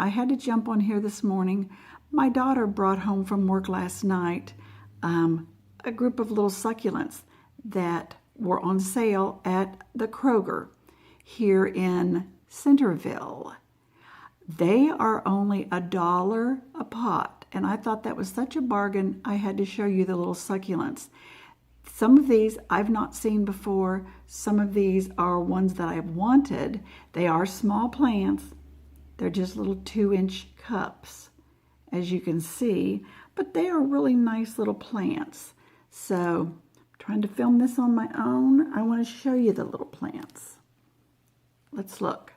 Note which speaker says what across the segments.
Speaker 1: I had to jump on here this morning. My daughter brought home from work last night a group of little succulents that were on sale at the Kroger here in Centerville. They are only $1 a pot, and I thought that was such a bargain. I had to show you the little succulents. Some of these I've not seen before. Some of these are ones that I've wanted. They are small plants. They're just little 2-inch cups, as you can see, but they are really nice little plants. So, trying to film this on my own, I want to show you the little plants. Let's look.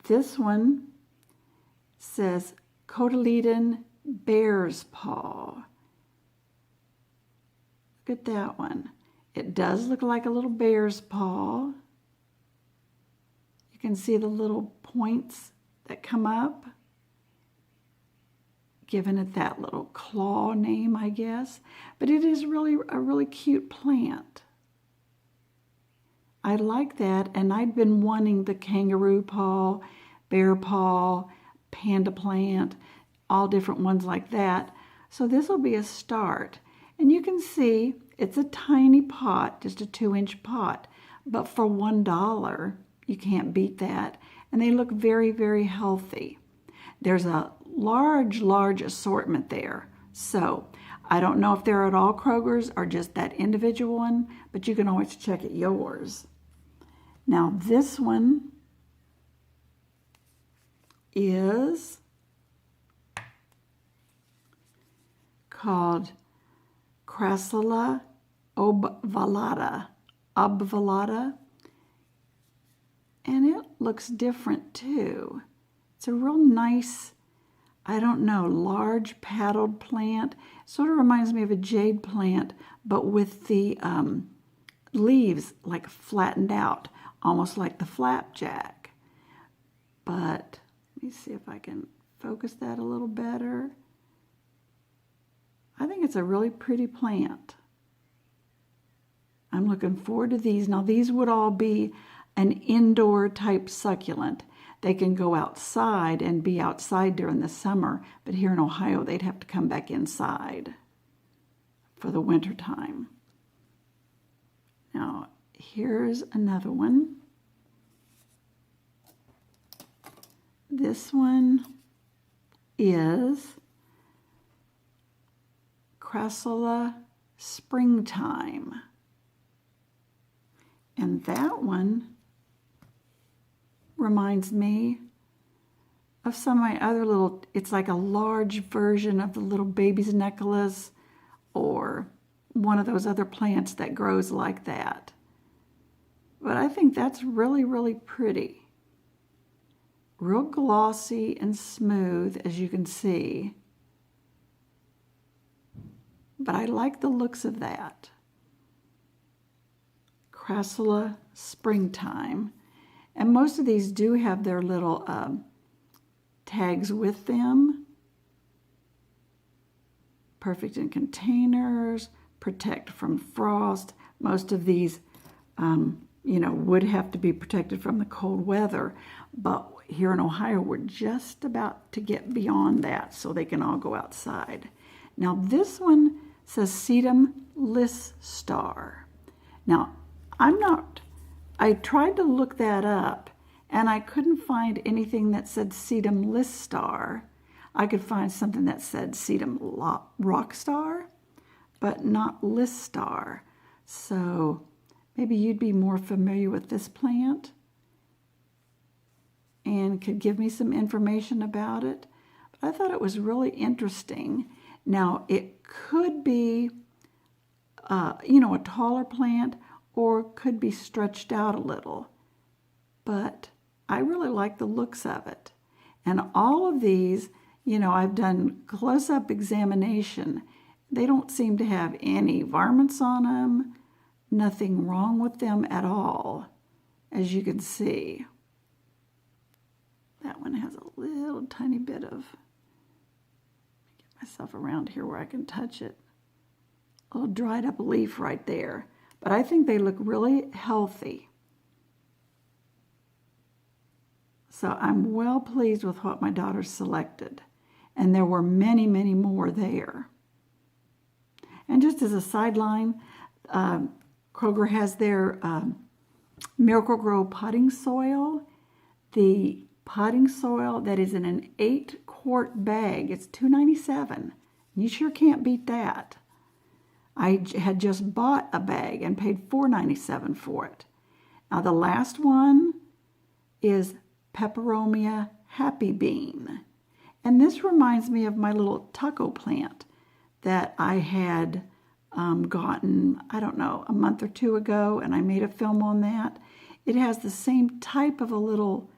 Speaker 1: This one says cotyledon bear's paw. Look at that one. It does look like a little bear's paw. You can see the little points that come up, giving it that little claw name, I guess. But it is really a really cute plant. I like that, and I'd been wanting the kangaroo paw, bear paw, panda plant, all different ones like that. So this will be a start. And you can see it's a tiny pot, just a 2-inch pot, but for $1, you can't beat that. And they look very, very healthy. There's a large assortment there. So I don't know if they're at all Kroger's or just that individual one, but you can always check at yours. Now this one is called Crassula obvalata, and it looks different too. It's a real nice, I don't know, large paddled plant. Sort of reminds me of a jade plant, but with the leaves like flattened out, almost like the flapjack. But let me see if I can focus that a little better. I think it's a really pretty plant. I'm looking forward to these. Now these would all be an indoor type succulent. They can go outside and be outside during the summer, but here in Ohio they'd have to come back inside for the winter time. Now here's another one. This one is Crassula springtime. And that one reminds me of some of my other little, it's like a large version of the little baby's necklace or one of those other plants that grows like that. But I think that's really, really pretty. Real glossy and smooth, as you can see. But I like the looks of that. Crassula springtime. And most of these do have their little tags with them. Perfect in containers, protect from frost. Most of these, would have to be protected from the cold weather. But here in Ohio, we're just about to get beyond that so they can all go outside. Now this one says Sedum Listar. Now, I tried to look that up and I couldn't find anything that said Sedum Listar. I could find something that said Sedum Rockstar, but not Listar. So maybe you'd be more familiar with this plant and could give me some information about it. But I thought it was really interesting. Now, it could be, a taller plant or could be stretched out a little. But I really like the looks of it. And all of these, I've done close-up examination. They don't seem to have any varmints on them, nothing wrong with them at all, as you can see. That one has a little tiny bit of, get myself around here where I can touch it. A little dried up leaf right there. But I think they look really healthy. So I'm well pleased with what my daughter selected. And there were many, many more there. And just as a sideline, Kroger has their Miracle Grow potting soil. The potting soil that is in an 8-quart bag, it's $2.97. You sure can't beat that. I had just bought a bag and paid $4.97 for it. Now the last one is Peperomia Happy Bean. And this reminds me of my little taco plant that I had gotten, I don't know, a month or two ago, and I made a film on that. It has the same type of a little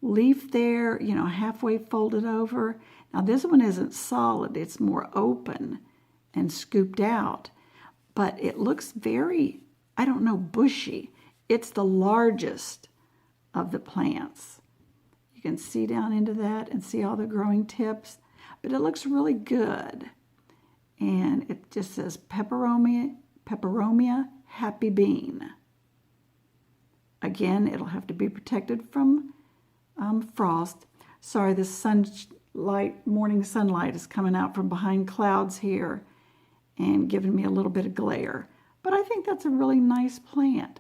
Speaker 1: leaf there, you know, halfway folded over. Now this one isn't solid, it's more open and scooped out, but it looks very, I don't know, bushy. It's the largest of the plants. You can see down into that and see all the growing tips, but it looks really good. And it just says Peperomia Happy Bean. Again, it'll have to be protected from frost. Sorry, the morning sunlight is coming out from behind clouds here and giving me a little bit of glare. But I think that's a really nice plant.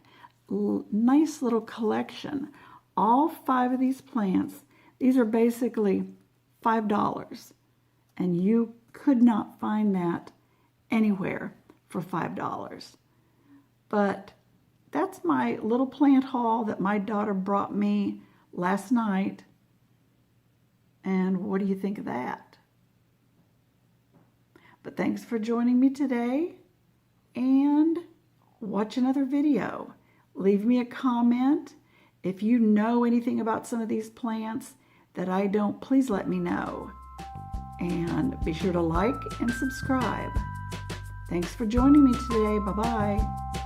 Speaker 1: Nice little collection. All 5 of these plants, these are basically $5. And you could not find that anywhere for $5. But that's my little plant haul that my daughter brought me last night. And what do you think of that? But thanks for joining me today, and watch another video. Leave me a comment. If you know anything about some of these plants that I don't, please let me know. And be sure to like and subscribe. Thanks for joining me today. Bye-bye.